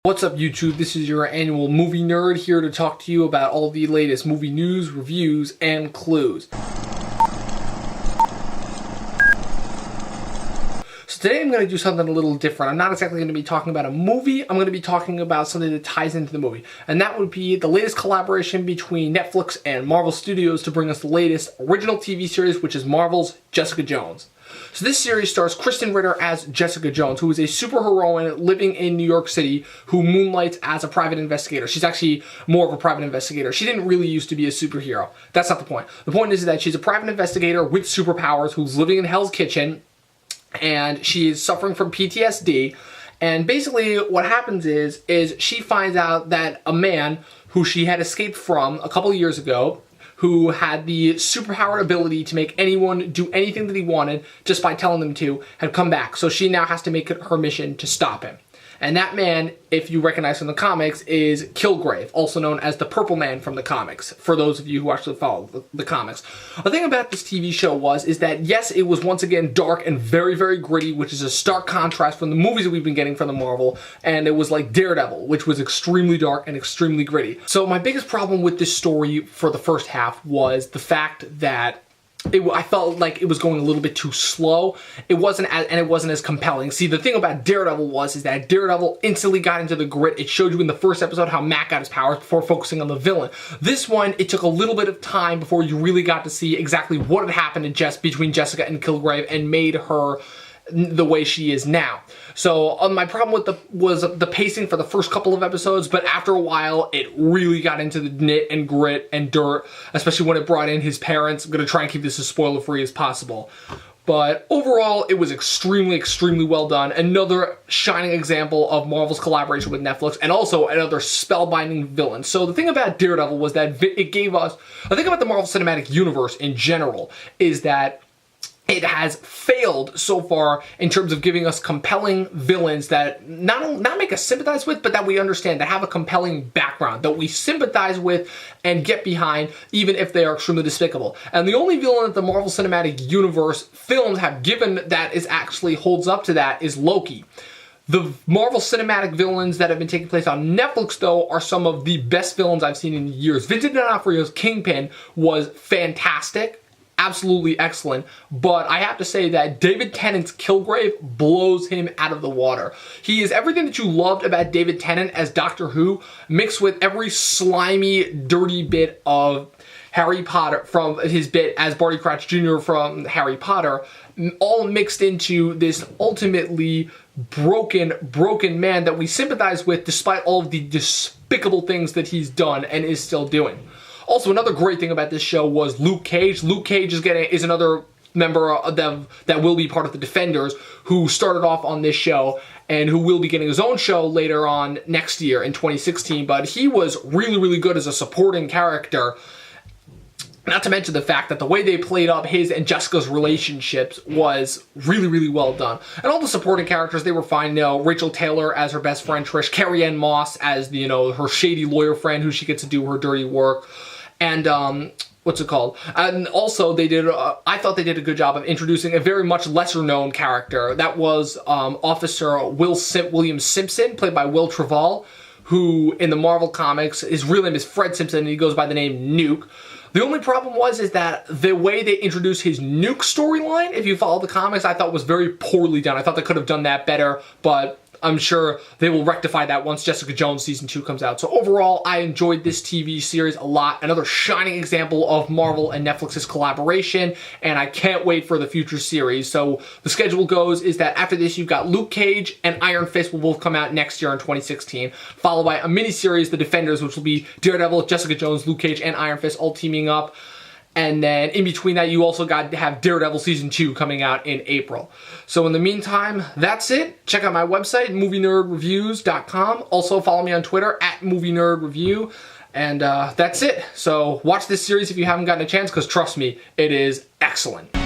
What's up YouTube, this is your annual movie nerd here to talk to you about all the latest movie news, reviews, and clues. So today I'm going to do something a little different. I'm not exactly going to be talking about a movie, I'm going to be talking about something that ties into the movie. And that would be the latest collaboration between Netflix and Marvel Studios to bring us the latest original TV series, which is Marvel's Jessica Jones. So this series stars Krysten Ritter as Jessica Jones, who is a superheroine living in New York City who moonlights as a private investigator. She's actually more of a private investigator. She didn't really used to be a superhero. That's not the point. The point is that she's a private investigator with superpowers who's living in Hell's Kitchen, and she is suffering from PTSD. And basically what happens is she finds out that a man who she had escaped from a couple of years ago, who had the superpowered ability to make anyone do anything that he wanted just by telling them to, had come back. So she now has to make it her mission to stop him. And that man, if you recognize from the comics, is Kilgrave, also known as the Purple Man from the comics, for those of you who actually follow the comics. The thing about this TV show is that yes, it was once again dark and very, very gritty, which is a stark contrast from the movies that we've been getting from the Marvel, and it was like Daredevil, which was extremely dark and extremely gritty. So my biggest problem with this story for the first half was the fact that I felt like it was going a little bit too slow. It wasn't as compelling. See, the thing about Daredevil is that Daredevil instantly got into the grit. It showed you in the first episode how Matt got his powers before focusing on the villain. This one, it took a little bit of time before you really got to see exactly what had happened between Jessica and Kilgrave and made her the way she is now. So my problem was the pacing for the first couple of episodes, but after a while it really got into the nit and grit and dirt, especially when it brought in his parents. I'm going to try and keep this as spoiler free as possible. But overall, it was extremely, extremely well done. Another shining example of Marvel's collaboration with Netflix, and also another spellbinding villain. So the thing about Daredevil was that it gave us, the thing about the Marvel Cinematic Universe in general is that it has failed so far in terms of giving us compelling villains that not make us sympathize with, but that we understand, that have a compelling background, that we sympathize with and get behind, even if they are extremely despicable. And the only villain that the Marvel Cinematic Universe films have given that actually holds up to that is Loki. The Marvel Cinematic villains that have been taking place on Netflix, though, are some of the best villains I've seen in years. Vincent D'Onofrio's Kingpin was fantastic. Absolutely excellent, but I have to say that David Tennant's Kilgrave blows him out of the water. He is everything that you loved about David Tennant as Doctor Who, mixed with every slimy, dirty bit of Harry Potter from his bit as Barty Crouch Jr. from Harry Potter, all mixed into this ultimately broken man that we sympathize with despite all of the despicable things that he's done and is still doing. Also, another great thing about this show was Luke Cage. Luke Cage is another member of them that will be part of the Defenders, who started off on this show and who will be getting his own show later on next year in 2016. But he was really, really good as a supporting character. Not to mention the fact that the way they played up his and Jessica's relationships was really, really well done. And all the supporting characters, they were fine. Rachel Taylor as her best friend Trish, Carrie-Anne Moss as her shady lawyer friend who she gets to do her dirty work. And, what's it called? And also I thought they did a good job of introducing a very much lesser known character. That was, Officer William Simpson, played by Will Trevall, who in the Marvel comics, his real name is Fred Simpson, and he goes by the name Nuke. The only problem is that the way they introduced his Nuke storyline, if you follow the comics, I thought was very poorly done. I thought they could have done that better, but I'm sure they will rectify that once Jessica Jones Season 2 comes out. So overall, I enjoyed this TV series a lot. Another shining example of Marvel and Netflix's collaboration, and I can't wait for the future series. So the schedule is that after this, you've got Luke Cage and Iron Fist will both come out next year in 2016, followed by a miniseries, The Defenders, which will be Daredevil, Jessica Jones, Luke Cage, and Iron Fist all teaming up. And then in between that, you also got to have Daredevil Season 2 coming out in April. So in the meantime, that's it. Check out my website, movienerdreviews.com. Also follow me on Twitter, @movienerdreview. And that's it. So watch this series if you haven't gotten a chance, because trust me, it is excellent.